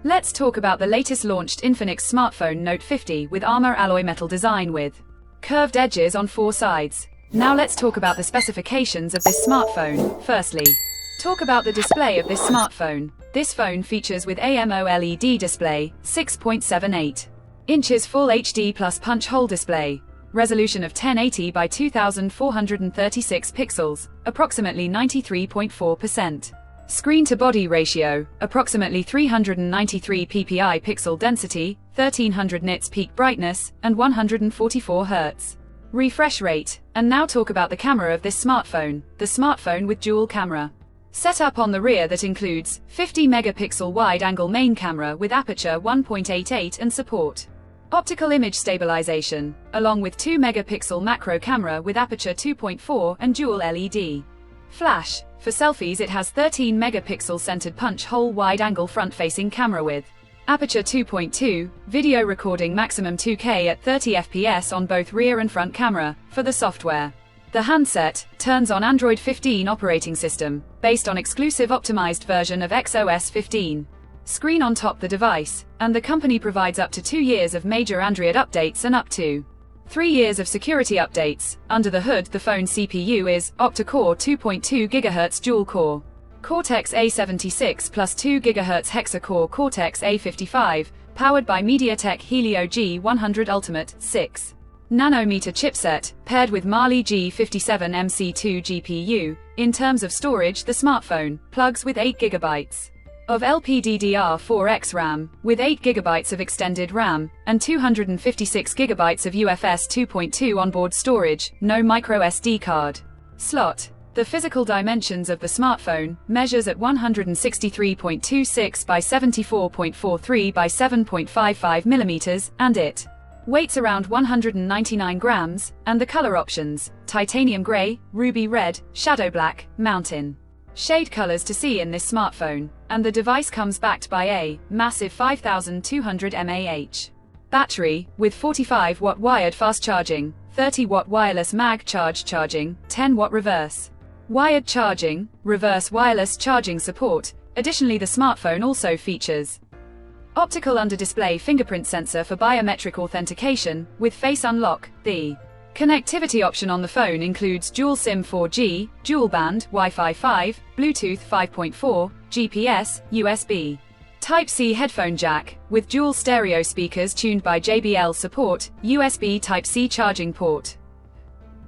Let's talk about the latest launched Infinix smartphone Note 50 with armor alloy metal design with curved edges on 4 sides. Now let's talk about the specifications of this smartphone. Firstly, talk about the display of this smartphone. This phone features with AMOLED display, 6.78 inches Full HD plus punch hole display, resolution of 1080 by 2436 pixels, approximately 93.4%. Screen-to-body ratio, approximately 393 ppi pixel density, 1300 nits peak brightness, and 144 Hz refresh rate. And now talk about the camera of this smartphone. The smartphone with dual camera setup on the rear that includes 50 megapixel wide-angle main camera with aperture 1.88 and support optical image stabilization, along with 2 megapixel macro camera with aperture 2.4 and dual LED flash. For selfies it has 13 megapixel centered punch hole wide-angle front-facing camera with aperture 2.2, video recording maximum 2K at 30 fps on both rear and front camera. For the software, the handset turns on Android 15 operating system, based on exclusive optimized version of XOS 15. Screen on top the device, and the company provides up to 2 years of major Android updates and up to 3 years of security updates. Under the hood, the phone CPU is octa-core 2.2 GHz dual-core Cortex-A76 plus 2 GHz hexa-core Cortex-A55, powered by MediaTek Helio G100 Ultimate 6 nanometer chipset, paired with Mali G57 MC2 GPU. In terms of storage, the smartphone plugs with 8 GB of LPDDR4X RAM, with 8 GB of extended RAM, and 256 GB of UFS 2.2 onboard storage, no microSD card slot. The physical dimensions of the smartphone measures at 163.26 by 74.43 by 7.55 mm, and it weights around 199 grams, and the color options: titanium gray, ruby red, shadow black, mountain shade colors to see in this smartphone. And the device comes backed by a massive 5200 mAh battery, with 45-watt wired fast charging, 30-watt wireless mag charging, 10-watt reverse wired charging, reverse wireless charging support. Additionally, the smartphone also features optical under-display fingerprint sensor for biometric authentication, with face unlock. The connectivity option on the phone includes dual SIM 4G, dual band, Wi-Fi 5, Bluetooth 5.4, GPS, USB Type-C headphone jack, with dual stereo speakers tuned by JBL support, USB Type-C charging port,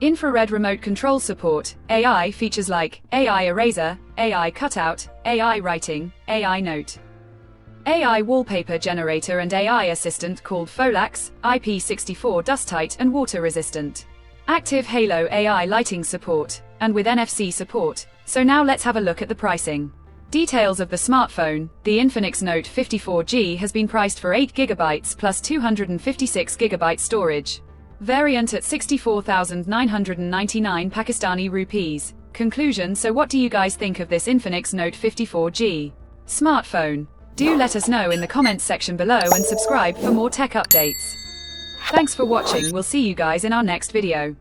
infrared remote control support, AI features like AI eraser, AI cutout, AI writing, AI note, AI wallpaper generator, and AI assistant called Folax, IP64 dust tight and water resistant, active halo AI lighting support, and with NFC support. So now let's have a look at the pricing details of the smartphone. The Infinix Note 50 4G has been priced for 8 GB plus 256 GB storage. Variant at 64,999 Pakistani rupees. Conclusion: so what do you guys think of this Infinix Note 50 4G smartphone? Do let us know in the comments section below and subscribe for more tech updates. Thanks for watching. We'll see you guys in our next video.